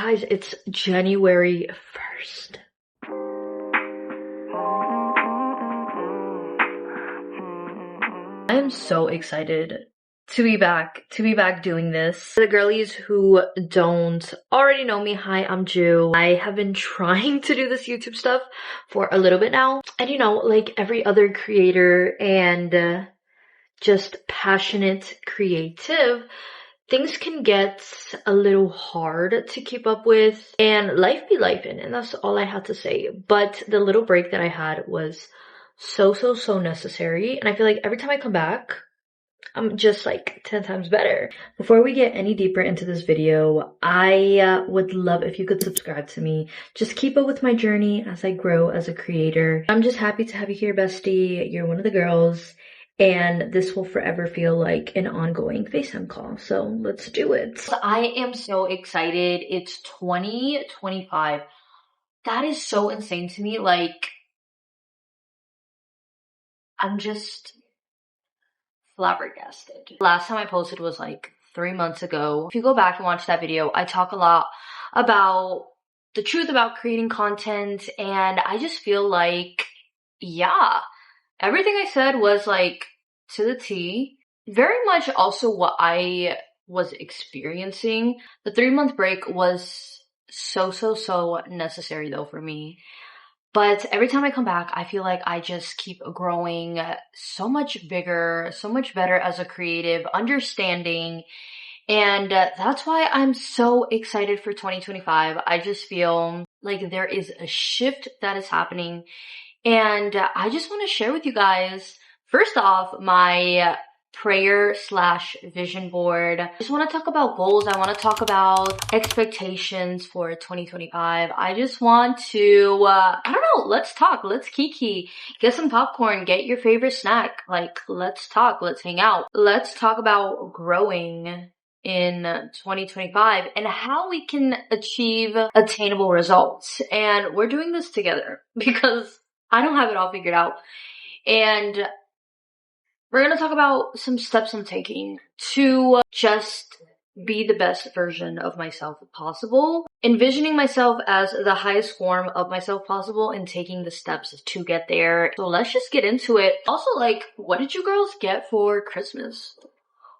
Guys, it's January 1st. I am so excited to be back doing this. For the girlies who don't already know me, hi, I'm Ju. I have been trying to do this YouTube stuff for a little bit now. And you know, like every other creator and just passionate creative, things can get a little hard to keep up with, and life be lifing, and that's all I had to say. But the little break that I had was so necessary, and I feel like every time I come back, I'm just like 10 times better. Before we get any deeper into this video, I would love if you could subscribe to me. Just keep up with my journey as I grow as a creator. I'm just happy to have you here, bestie. You're one of the girls. And this will forever feel like an ongoing FaceTime call. So let's do it. I am so excited. It's 2025. That is so insane to me. Like, I'm just flabbergasted. Last time I posted was like 3 months ago. If you go back and watch that video, I talk a lot about the truth about creating content. And I just feel like, yeah, everything I said was like to the T. Very much also what I was experiencing. The 3-month break was so necessary though for me. But every time I come back, I feel like I just keep growing so much bigger, so much better as a creative, understanding. And that's why I'm so excited for 2025. I just feel like there is a shift that is happening. And I just want to share with you guys, first off, my prayer/vision board. I just want to talk about goals. I want to talk about expectations for 2025. I just want to, I don't know, let's talk, let's kiki, get some popcorn, get your favorite snack. Like, let's talk, let's hang out. Let's talk about growing in 2025 and how we can achieve attainable results. And we're doing this together because I don't have it all figured out. And we're going to talk about some steps I'm taking to just be the best version of myself possible, envisioning myself as the highest form of myself possible and taking the steps to get there. So let's just get into it. Also, like, what did you girls get for Christmas?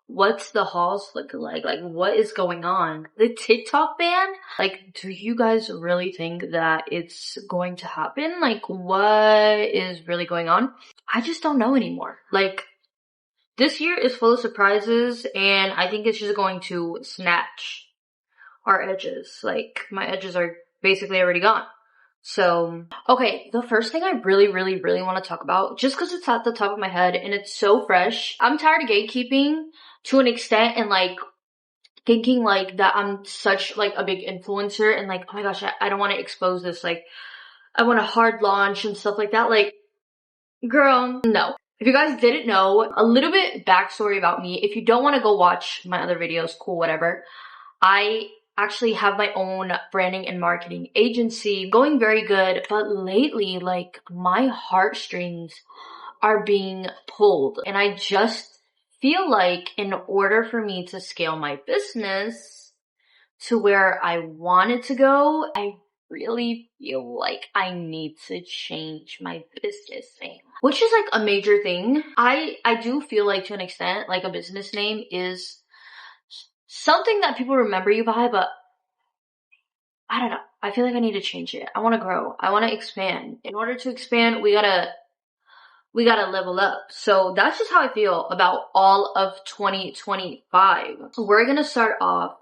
What's the hauls looking like? Like, what is going on? The TikTok ban? Like, do you guys really think that it's going to happen? Like, what is really going on? I just don't know anymore. Like, this year is full of surprises, and I think it's just going to snatch our edges. Like, my edges are basically already gone. So, okay, the first thing I really want to talk about, just because it's at the top of my head and it's so fresh, I'm tired of gatekeeping to an extent and like thinking like that I'm such like a big influencer and like, oh my gosh, I don't want to expose this. Like, I want a hard launch and stuff like that. Like, girl, no. If you guys didn't know, a little bit backstory about me. If you don't want to go watch my other videos, cool, whatever. I actually have my own branding and marketing agency, going very good, but lately, like, my heartstrings are being pulled, and I just feel like in order for me to scale my business to where I want it to go, I really feel like I need to change my business name, which is like a major thing. I do feel like to an extent, like a business name is something that people remember you by, but I don't know. I feel like I need to change it. I want to grow. I want to expand. In order to expand, we gotta level up. So that's just how I feel about all of 2025. So we're gonna start off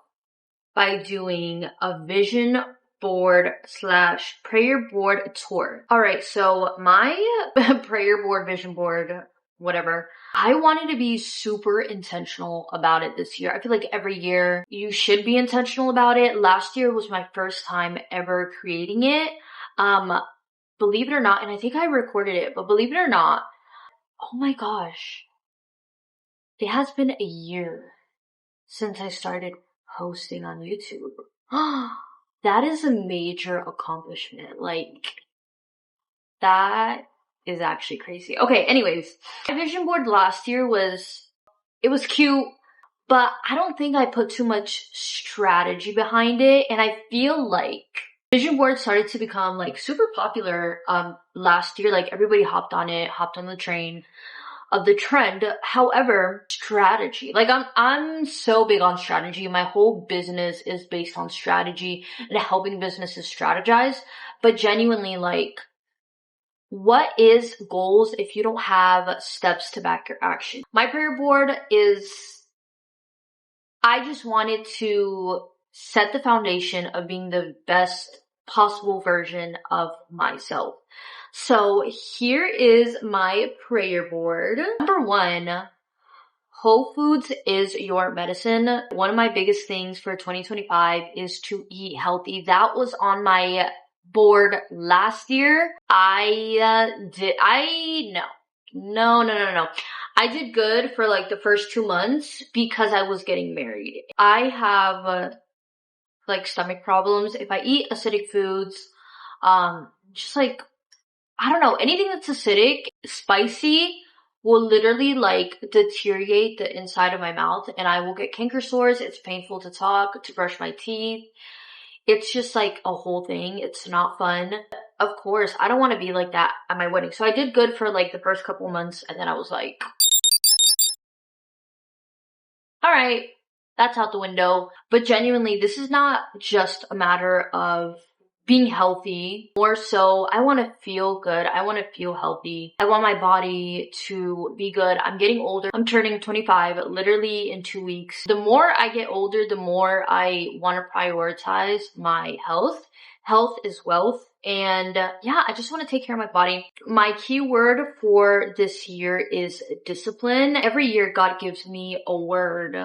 by doing a vision board/prayer board tour. All right. So my prayer board, vision board, whatever, I wanted to be super intentional about it this year. I feel like every year you should be intentional about it. Last year was my first time ever creating it. Believe it or not, and I think I recorded it, but believe it or not, oh my gosh, it has been a year since I started posting on YouTube. That is a major accomplishment. Like, that is actually crazy. Okay, anyways, my vision board last year was cute, but I don't think I put too much strategy behind it. And I feel like vision board started to become like super popular last year. Like everybody hopped on the train of the trend. However, strategy, like I'm so big on strategy. My whole business is based on strategy and helping businesses strategize. But genuinely, like, what is goals if you don't have steps to back your action? My prayer board is, I just wanted to set the foundation of being the best possible version of myself. So here is my prayer board. Number 1, Whole Foods is your medicine. One of my biggest things for 2025 is to eat healthy. That was on my board last year. No. I did good for like the first 2 months because I was getting married. I have like stomach problems. If I eat acidic foods, just like, I don't know, anything that's acidic, spicy will literally like deteriorate the inside of my mouth and I will get canker sores. It's painful to talk, to brush my teeth. It's just like a whole thing. It's not fun. Of course, I don't want to be like that at my wedding. So I did good for like the first couple months and then I was like, all right, that's out the window. But genuinely, this is not just a matter of being healthy. More so, I want to feel good. I want to feel healthy. I want my body to be good. I'm getting older. I'm turning 25 literally in 2 weeks. The more I get older, the more I want to prioritize my health. Health is wealth. And yeah, I just want to take care of my body. My key word for this year is discipline. Every year, God gives me a word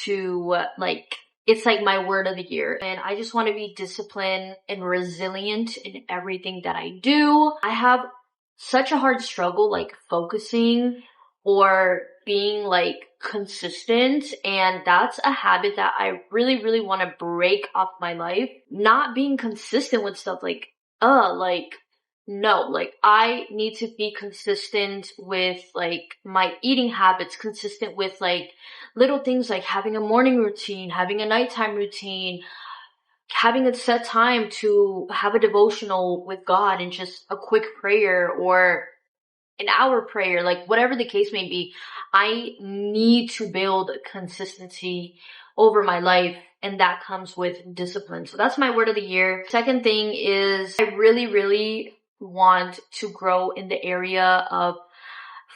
to like, it's like my word of the year. And I just want to be disciplined and resilient in everything that I do. I have such a hard struggle like focusing or being like consistent. And that's a habit that I really, really want to break off my life. Not being consistent with stuff like, no, like I need to be consistent with like my eating habits, consistent with like little things like having a morning routine, having a nighttime routine, having a set time to have a devotional with God and just a quick prayer or an hour prayer, like whatever the case may be. I need to build consistency over my life, and that comes with discipline. So that's my word of the year. Second thing is I really, really want to grow in the area of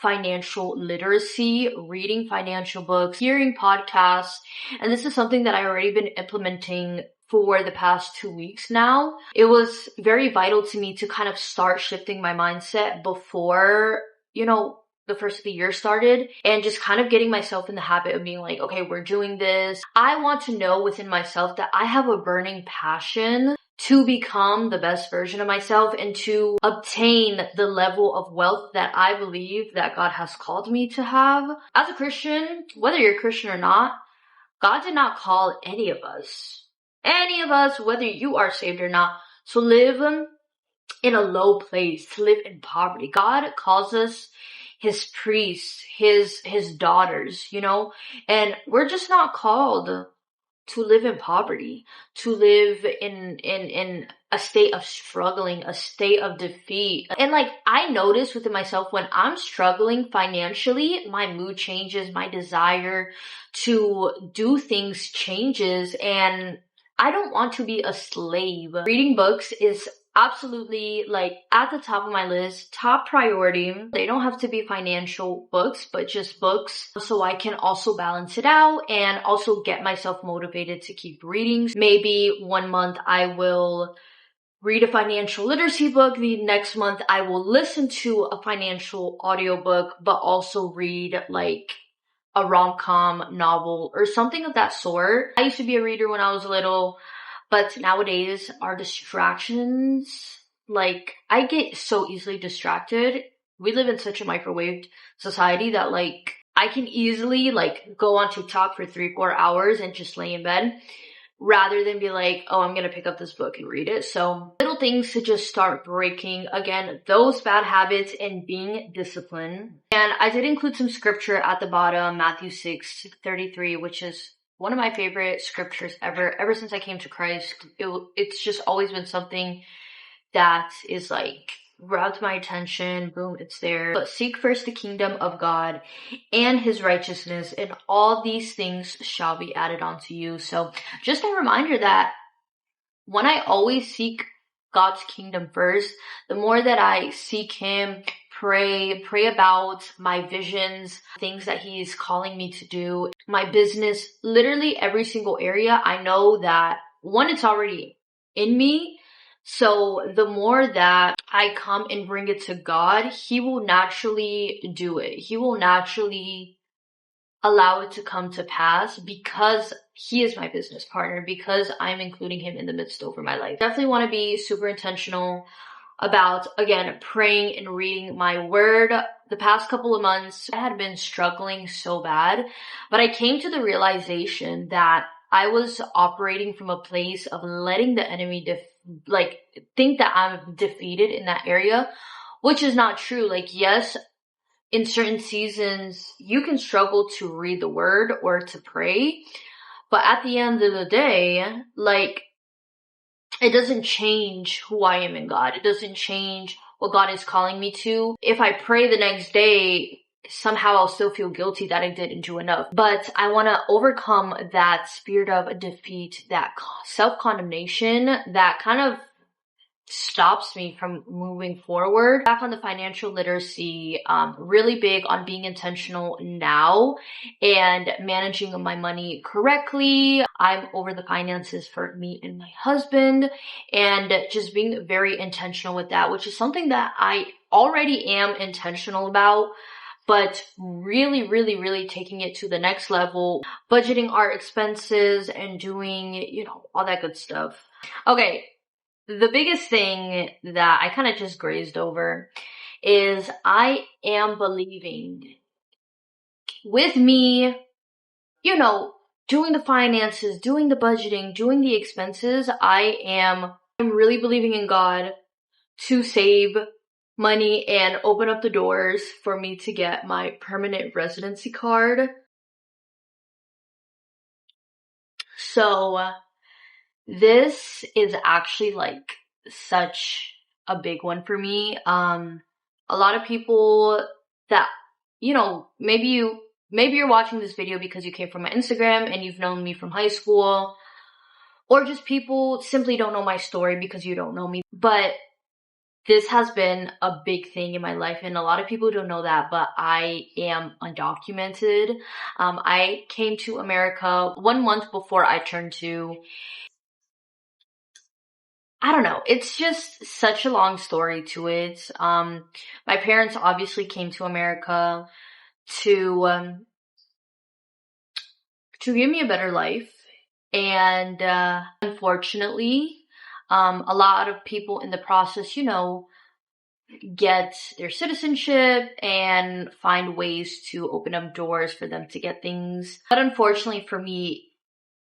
financial literacy, reading financial books, hearing podcasts. And this is something that I've already been implementing for the past 2 weeks now. It was very vital to me to kind of start shifting my mindset before, the first of the year started, and just kind of getting myself in the habit of being like, okay, we're doing this. I want to know within myself that I have a burning passion to become the best version of myself and to obtain the level of wealth that I believe that God has called me to have. As a Christian, whether you're a Christian or not, God did not call any of us, whether you are saved or not, to live in a low place, to live in poverty. God calls us his priests, his daughters, and we're just not called to live in poverty, to live in a state of struggling, a state of defeat. And like, I notice within myself when I'm struggling financially, my mood changes, my desire to do things changes, and I don't want to be a slave. Reading books is absolutely like at the top of my list, top priority. They don't have to be financial books, but just books so I can also balance it out and also get myself motivated to keep reading. Maybe 1 month I will read a financial literacy book. The next month I will listen to a financial audiobook, but also read like a rom-com novel or something of that sort. I used to be a reader when I was little. But nowadays, our distractions, like, I get so easily distracted. We live in such a microwaved society that, like, I can easily, like, go on TikTok for 3-4 hours and just lay in bed. rather than be like, oh, I'm going to pick up this book and read it. So little things to just start breaking, again, those bad habits and being disciplined. And I did include some scripture at the bottom, Matthew 6:33, which is one of my favorite scriptures ever since I came to Christ. It's just always been something that is like grabbed my attention. Boom, it's there. But seek first the kingdom of God and his righteousness, and all these things shall be added onto you. So just a reminder that when I always seek God's kingdom first, the more that I seek him, pray about my visions, things that he's calling me to do, my business, literally every single area, I know that one, it's already in me. So the more that I come and bring it to God, he will naturally do it. He will naturally allow it to come to pass because he is my business partner, because I'm including him in the midst over my life. Definitely want to be super intentional about, again, praying and reading my word. The past couple of months, I had been struggling so bad, but I came to the realization that I was operating from a place of letting the enemy think that I'm defeated in that area, which is not true. Like, yes, in certain seasons, you can struggle to read the word or to pray, but at the end of the day, like, it doesn't change who I am in God. It doesn't change what God is calling me to. If I pray the next day, somehow I'll still feel guilty that I didn't do enough. But I want to overcome that spirit of defeat, that self-condemnation that kind of stops me from moving forward. Back on the financial literacy, really big on being intentional now and managing my money correctly. I'm over the finances for me and my husband, and just being very intentional with that, which is something that I already am intentional about, but really, really, really taking it to the next level, budgeting our expenses and doing, all that good stuff. Okay. The biggest thing that I kind of just grazed over is I am believing with me, doing the finances, doing the budgeting, doing the expenses, I'm really believing in God to save money and open up the doors for me to get my permanent residency card. So this is actually like such a big one for me. A lot of people that, maybe you're watching this video because you came from my Instagram and you've known me from high school, or just people simply don't know my story because you don't know me. But this has been a big thing in my life, and a lot of people don't know that, but I am undocumented. I came to America 1 month before I turned 2. I don't know. It's just such a long story to it. My parents obviously came to America to give me a better life. And, unfortunately, a lot of people in the process, get their citizenship and find ways to open up doors for them to get things. But unfortunately for me,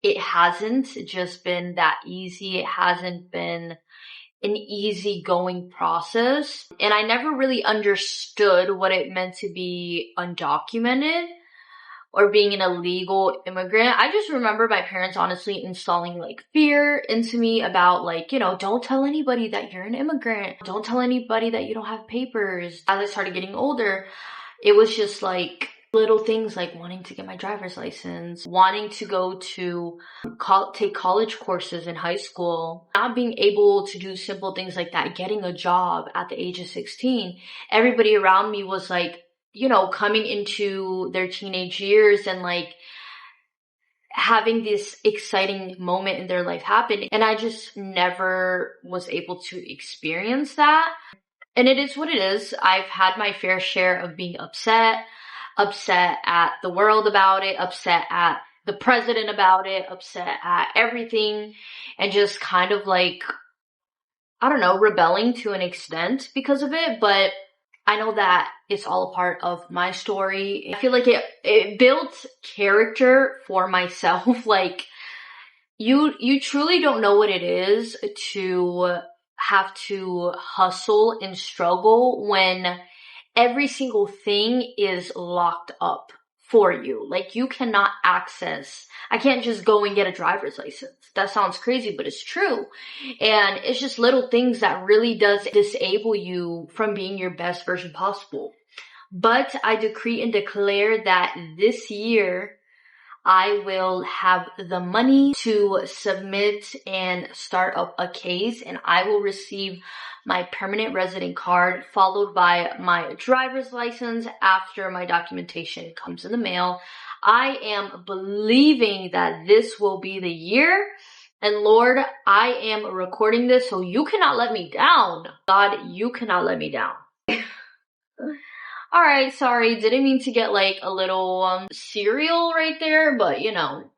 it hasn't just been that easy. It hasn't been an easy going process. And I never really understood what it meant to be undocumented or being an illegal immigrant. I just remember my parents honestly installing like fear into me about like, don't tell anybody that you're an immigrant. Don't tell anybody that you don't have papers. As I started getting older, it was just like little things like wanting to get my driver's license, wanting to go to take college courses in high school, not being able to do simple things like that, getting a job at the age of 16. Everybody around me was like, coming into their teenage years and like having this exciting moment in their life happen. And I just never was able to experience that. And it is what it is. I've had my fair share of being upset at the world about it, upset at the president about it, upset at everything, and just kind of like, I don't know, rebelling to an extent because of it. But I know that it's all a part of my story. I feel like it built character for myself. Like, you truly don't know what it is to have to hustle and struggle when every single thing is locked up for you. Like you cannot access, I can't just go and get a driver's license. That sounds crazy, but it's true. And it's just little things that really does disable you from being your best version possible. But I decree and declare that this year, I will have the money to submit and start up a case, and I will receive my permanent resident card followed by my driver's license after my documentation comes in the mail. I am believing that this will be the year. And Lord, I am recording this so you cannot let me down. God, you cannot let me down. Alright, sorry, didn't mean to get like a little serial right there, but you know,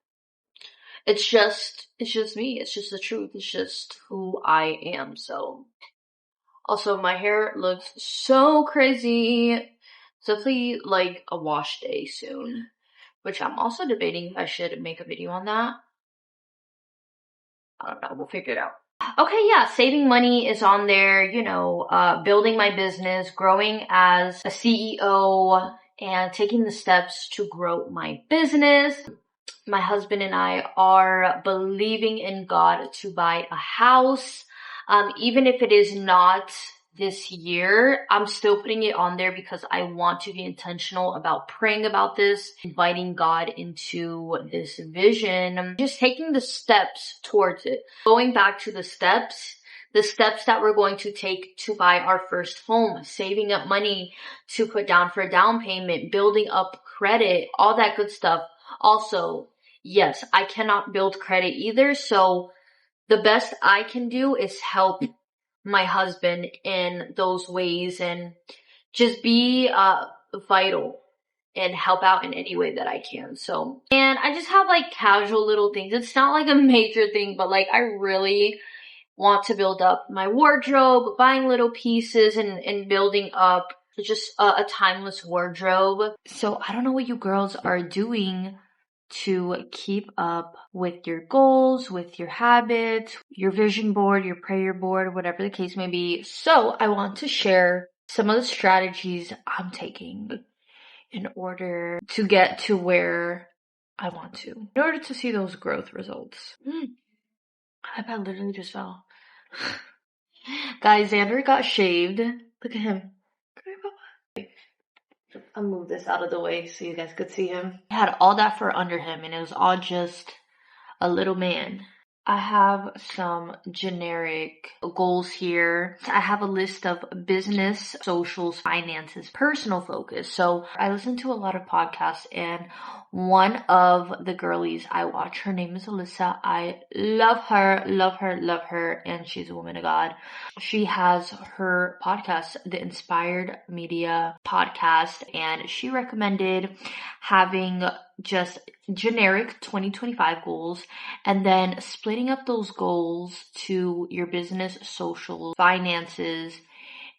it's just me. It's just the truth. It's just who I am. So, also my hair looks so crazy. It's definitely like a wash day soon, which I'm also debating if I should make a video on that. I don't know. We'll figure it out. Okay, yeah, saving money is on there, you know, building my business, growing as a CEO, and taking the steps to grow my business. My husband and I are believing in God to buy a house. Even if it is not this year, I'm still putting it on there because I want to be intentional about praying about this, inviting God into this vision, just taking the steps towards it. Going back to the steps that we're going to take to buy our first home, saving up money to put down for a down payment, building up credit, all that good stuff. Also, yes, I cannot build credit either, so the best I can do is help my husband in those ways and just be vital and help out in any way that I can. So, and I just have like casual little things. It's not like a major thing, but like I really want to build up my wardrobe, buying little pieces and building up just a timeless wardrobe. So I don't know what you girls are doing to keep up with your goals, with your habits, your vision board, your prayer board, whatever the case may be. So I want to share some of the strategies I'm taking in order to get to where I want to, in order to see those growth results. iPad literally just fell. Guys, Xander got shaved. Look at him. I'll move this out of the way so you guys could see him. He had all that fur under him and it was all just a little man. I have some generic goals here. I have a list of business, socials, finances, personal focus. So I listen to a lot of podcasts and one of the girlies I watch, her name is Alyssa. I love her, and she's a woman of God. She has her podcast, the Inspired Media Podcast, and she recommended having just generic 2025 goals and then splitting up those goals to your business, social, finances,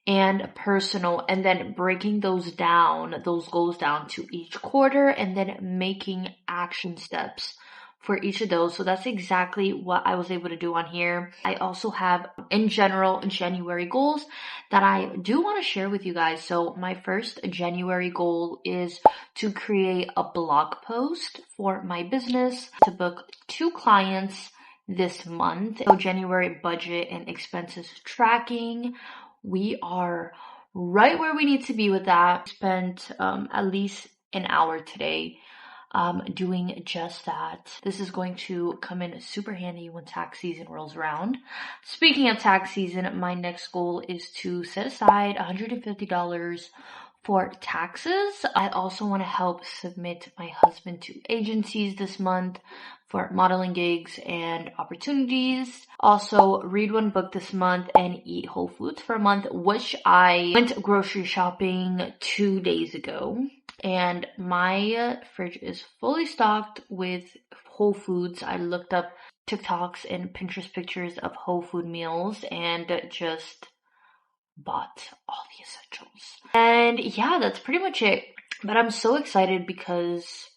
and personal, and then breaking those goals down to each quarter and then making action steps for each of those. So that's exactly what I was able to do on here. I also have in general January goals that I do want to share with you guys. So my first January goal is to create a blog post for my business to book 2 clients this month. So January budget and expenses tracking. We are right where we need to be with that. Spent at least an hour today doing just that. This is going to come in super handy when tax season rolls around. Speaking of tax season, my next goal is to set aside $150 for taxes. I also want to help submit my husband to agencies this month for modeling gigs and opportunities. Also, read 1 book this month and eat Whole Foods for a month, which I went grocery shopping 2 days ago. And my fridge is fully stocked with Whole Foods. I looked up TikToks and Pinterest pictures of Whole Food meals and just bought all the essentials. And yeah, that's pretty much it. But I'm so excited because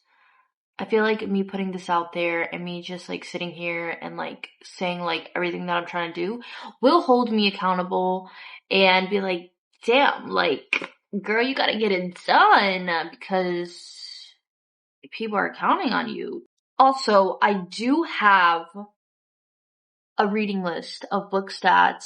I feel like me putting this out there and me just like sitting here and like saying like everything that I'm trying to do will hold me accountable and be like, damn, like, girl, you gotta get it done because people are counting on you. Also, I do have a reading list of books that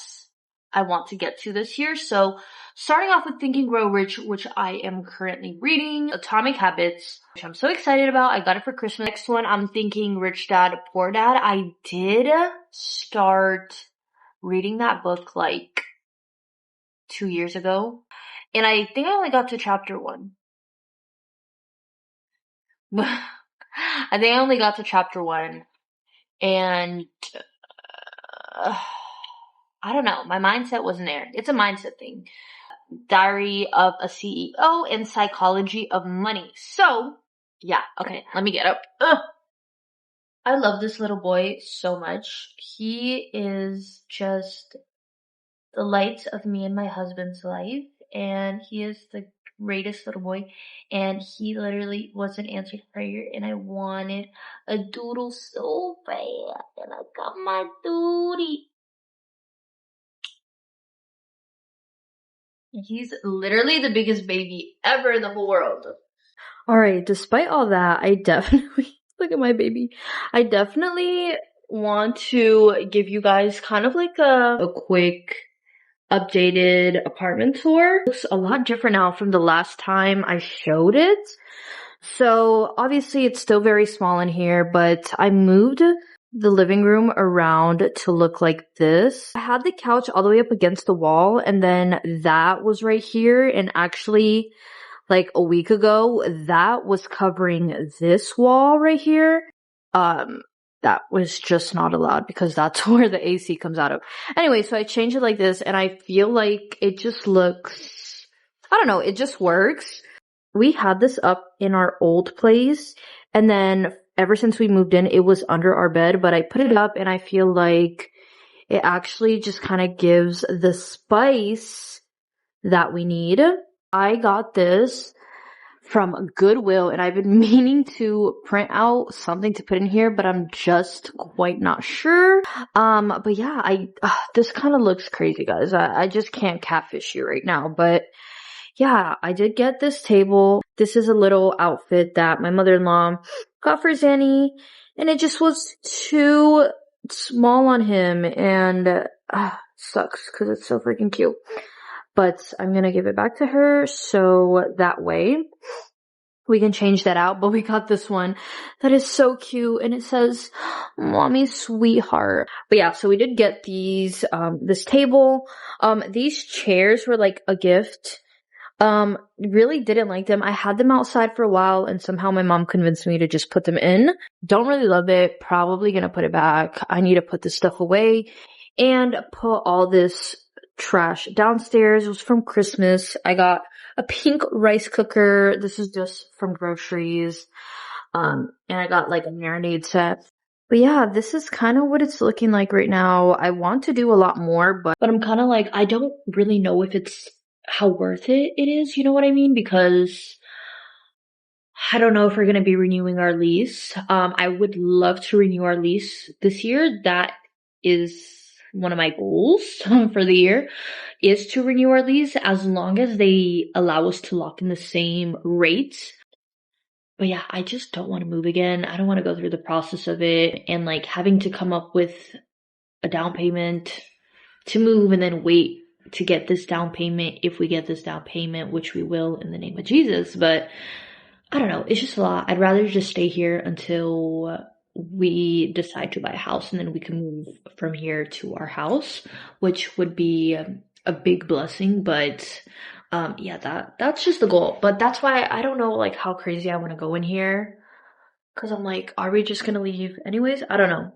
I want to get to this year. So starting off with Think and Grow Rich, which I am currently reading, Atomic Habits, which I'm so excited about. I got it for Christmas. Next one, I'm thinking Rich Dad, Poor Dad. I did start reading that book like 2 years ago. And I think I only got to chapter 1. I think I only got to chapter 1. And I don't know. My mindset wasn't there. It's a mindset thing. Diary of a CEO and Psychology of Money. So, yeah. Okay, let me get up. Ugh. I love this little boy so much. He is just the light of me and my husband's life. And he is the greatest little boy. And he literally wasn't answering prayer. And I wanted a doodle so bad. And I got my doodie. He's literally the biggest baby ever in the whole world. Alright, despite all that, I definitely, look at my baby. I definitely want to give you guys kind of like a quick updated apartment tour. It looks a lot different now from the last time I showed it. So obviously it's still very small in here, but I moved the living room around to look like this. I had the couch all the way up against the wall, and then that was right here, and actually like a week ago that was covering this wall right here. That was just not allowed because that's where the AC comes out of. Anyway, so I changed it like this, and I feel like it just looks, I don't know, it just works. We had this up in our old place, and then ever since we moved in, it was under our bed, but I put it up and I feel like it actually just kind of gives the spice that we need. I got this from Goodwill, and I've been meaning to print out something to put in here, but I'm just quite not sure. But yeah, this kind of looks crazy, guys. I just can't catfish you right now, but yeah, I did get this table. This is a little outfit that my mother-in-law got for Zanny, and it just was too small on him, and sucks because it's so freaking cute. But I'm gonna give it back to her so that way we can change that out. But we got this one that is so cute, and it says "Mommy Sweetheart." But yeah, so we did get these, this table. These chairs were like a gift. Really didn't like them. I had them outside for a while, and somehow my mom convinced me to just put them in. Don't really love it. Probably gonna put it back. I need to put this stuff away and put all this trash downstairs. It was from Christmas. I got a pink rice cooker. This is just from groceries. And I got like a marinade set. But yeah, this is kind of what it's looking like right now. I want to do a lot more, but I'm kind of like, I don't really know if it's how worth it is, you know what I mean? Because I don't know if we're going to be renewing our lease. I would love to renew our lease this year. That is one of my goals for the year, is to renew our lease as long as they allow us to lock in the same rates. But yeah, I just don't want to move again. I don't want to go through the process of it and like having to come up with a down payment to move and then wait to get this down payment if we get this down payment, which we will in the name of Jesus. But I don't know. It's just a lot. I'd rather just stay here until we decide to buy a house, and then we can move from here to our house, which would be a big blessing. But yeah, that's just the goal. But that's why I don't know like how crazy I want to go in here, because I'm like, are we just gonna leave anyways? I don't know.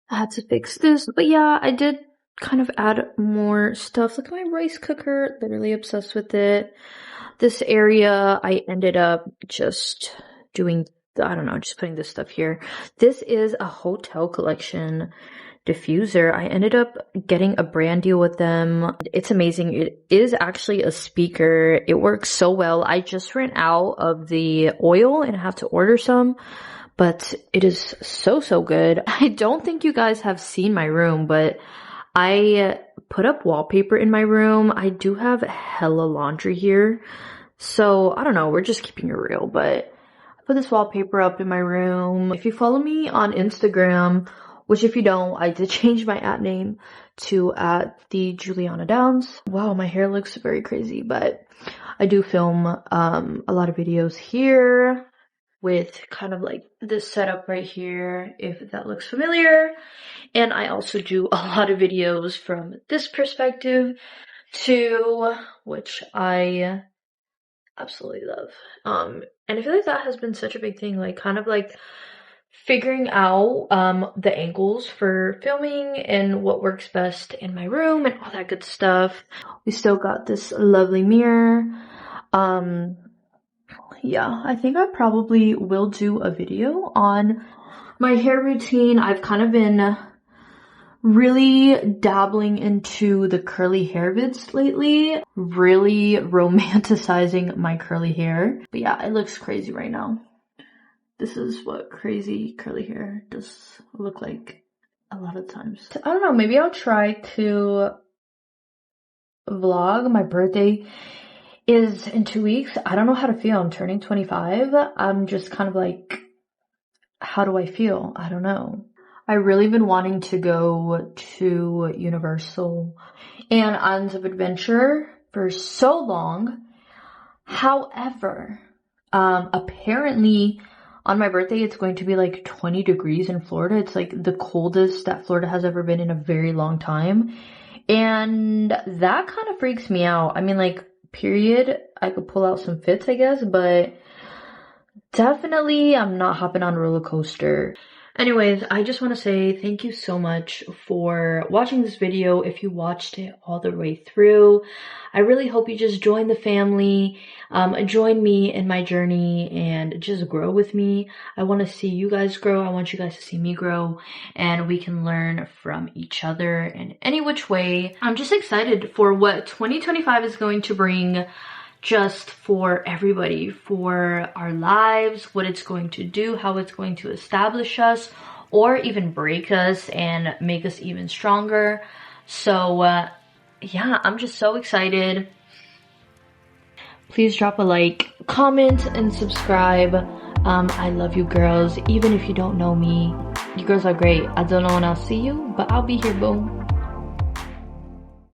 I had to fix this, but yeah, I did kind of add more stuff. Look at my rice cooker, literally obsessed with it. This area, I ended up just doing, I don't know, just putting this stuff here. This is a hotel collection diffuser. I ended up getting a brand deal with them. It's amazing. It is actually a speaker. It works so well. I just ran out of the oil and I have to order some, but it is so, so good. I don't think you guys have seen my room, but I put up wallpaper in my room. I do have hella laundry here. So I don't know, we're just keeping it real, but I put this wallpaper up in my room. If you follow me on Instagram, which if you don't, I did change my @ name to @the Juliana Downs. Wow, my hair looks very crazy, but I do film a lot of videos here with kind of like this setup right here, if that looks familiar. And I also do a lot of videos from this perspective too, which I absolutely love. And I feel like that has been such a big thing, like kind of like figuring out the angles for filming and what works best in my room and all that good stuff. We still got this lovely mirror. Yeah, I think I probably will do a video on my hair routine. I've kind of been really dabbling into the curly hair vids lately, really romanticizing my curly hair. But yeah, it looks crazy right now. This is what crazy curly hair does look like a lot of times. I don't know, maybe I'll try to vlog. My birthday is in 2 weeks. I don't know how to feel. I'm turning 25. I'm just kind of like, how do I feel? I don't know. I really been wanting to go to Universal and Islands of Adventure for so long. However, apparently on my birthday, it's going to be like 20 degrees in Florida. It's like the coldest that Florida has ever been in a very long time. And that kind of freaks me out. I mean, like, period, I could pull out some fits, I guess, but definitely I'm not hopping on a roller coaster. Anyways, I just want to say thank you so much for watching this video. If you watched it all the way through, I really hope you just join the family, join me in my journey and just grow with me. I want to see you guys grow. I want you guys to see me grow, and we can learn from each other in any which way. I'm just excited for what 2025 is going to bring, just for everybody, for our lives, what it's going to do, how it's going to establish us or even break us and make us even stronger. So yeah, I'm just so excited. Please drop a like, comment, and subscribe. I love you girls. Even if you don't know me, you girls are great. I don't know when I'll see you, but I'll be here, boom.